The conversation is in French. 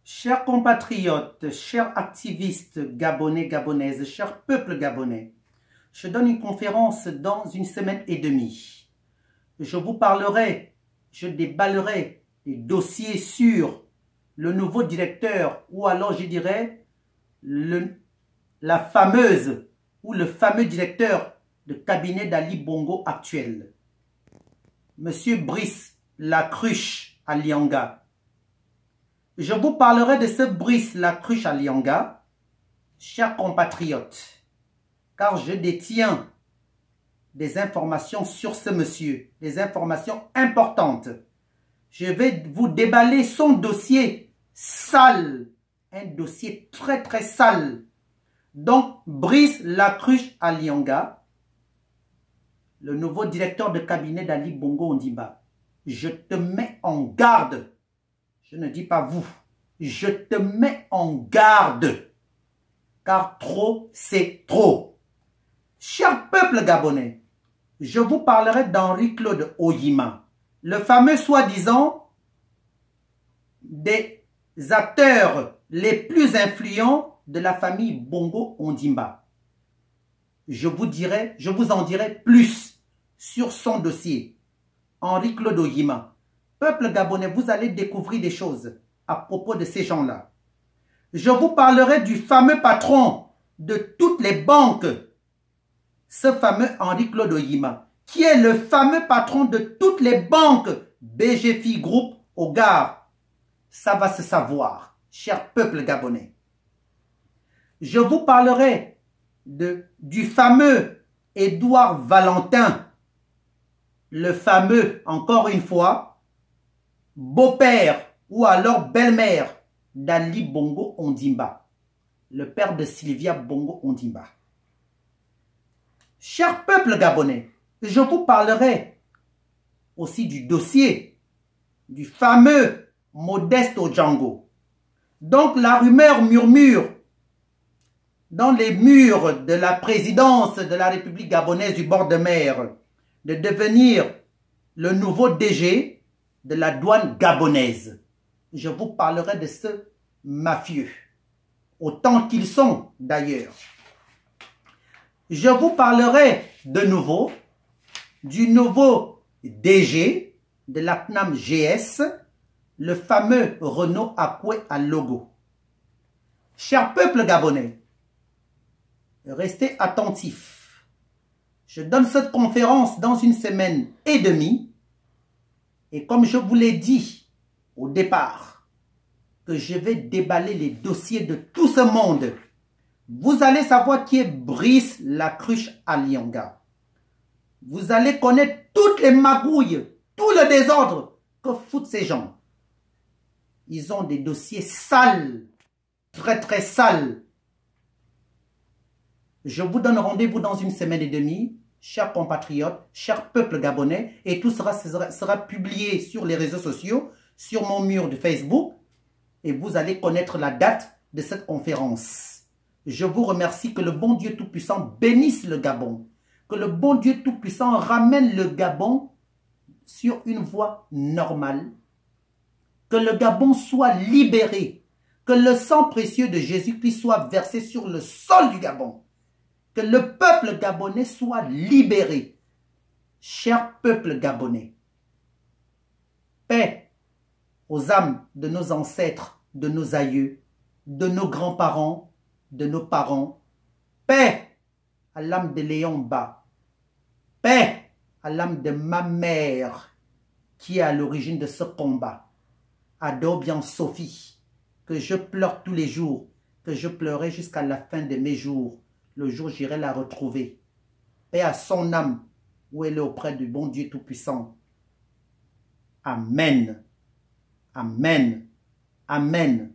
Chers compatriotes, chers activistes gabonais, gabonaises, chers peuples gabonais, je donne une conférence dans une semaine et demie. Je vous parlerai, je déballerai des dossiers sur le nouveau directeur ou alors je dirais la fameuse ou le fameux directeur de cabinet d'Ali Bongo actuel. Monsieur Brice Lacruche Alianga. Je vous parlerai de ce Brice Lacruche Alianga, chers compatriotes, car je détiens des informations sur ce monsieur, des informations importantes. Je vais vous déballer son dossier sale, un dossier très très sale. Donc, Brice Lacruche Alianga, le nouveau directeur de cabinet d'Ali Bongo Ondimba, je te mets en garde. Je ne dis pas vous. Je te mets en garde. Car trop, c'est trop. Cher peuple gabonais, je vous parlerai d'Henri-Claude Oyima, le fameux soi-disant des acteurs les plus influents de la famille Bongo Ondimba. Je vous en dirai plus sur son dossier. Henri-Claude Oyima. Peuple gabonais, vous allez découvrir des choses à propos de ces gens-là. Je vous parlerai du fameux patron de toutes les banques, ce fameux Henri-Claude Oyima, qui est le fameux patron de toutes les banques BGFI Group au Gard. Ça va se savoir, cher peuple gabonais. Je vous parlerai du fameux Édouard Valentin, le fameux, encore une fois, beau-père ou alors belle-mère d'Ali Bongo Ondimba, le père de Sylvia Bongo Ondimba. Cher peuple gabonais, je vous parlerai aussi du dossier du fameux Modeste Odjango. Donc la rumeur murmure dans les murs de la présidence de la République gabonaise du bord de mer de devenir le nouveau DG de la douane gabonaise. Je vous parlerai de ce mafieux, autant qu'ils sont d'ailleurs. Je vous parlerai de nouveau du nouveau DG de la CNAM GS, le fameux Renaud Akwe Alogo. Cher peuple gabonais, restez attentifs. Je donne cette conférence dans une semaine et demie. Et comme je vous l'ai dit au départ, que je vais déballer les dossiers de tout ce monde, vous allez savoir qui est Brice Lacruche Alianga. Vous allez connaître toutes les magouilles, tout le désordre que foutent ces gens. Ils ont des dossiers sales, très très sales. Je vous donne rendez-vous dans une semaine et demie. Chers compatriotes, chers peuples gabonais, et tout sera publié sur les réseaux sociaux, sur mon mur de Facebook, et vous allez connaître la date de cette conférence. Je vous remercie, que le bon Dieu Tout-Puissant bénisse le Gabon, que le bon Dieu Tout-Puissant ramène le Gabon sur une voie normale, que le Gabon soit libéré, que le sang précieux de Jésus-Christ soit versé sur le sol du Gabon. Que le peuple gabonais soit libéré. Cher peuple gabonais, paix aux âmes de nos ancêtres, de nos aïeux, de nos grands-parents, de nos parents. Paix à l'âme de Léon Ba. Paix à l'âme de ma mère qui est à l'origine de ce combat. Adobian Sophie, que je pleure tous les jours, que je pleurerai jusqu'à la fin de mes jours. Le jour j'irai la retrouver. Paix à son âme, où elle est auprès du bon Dieu Tout-Puissant. Amen. Amen. Amen.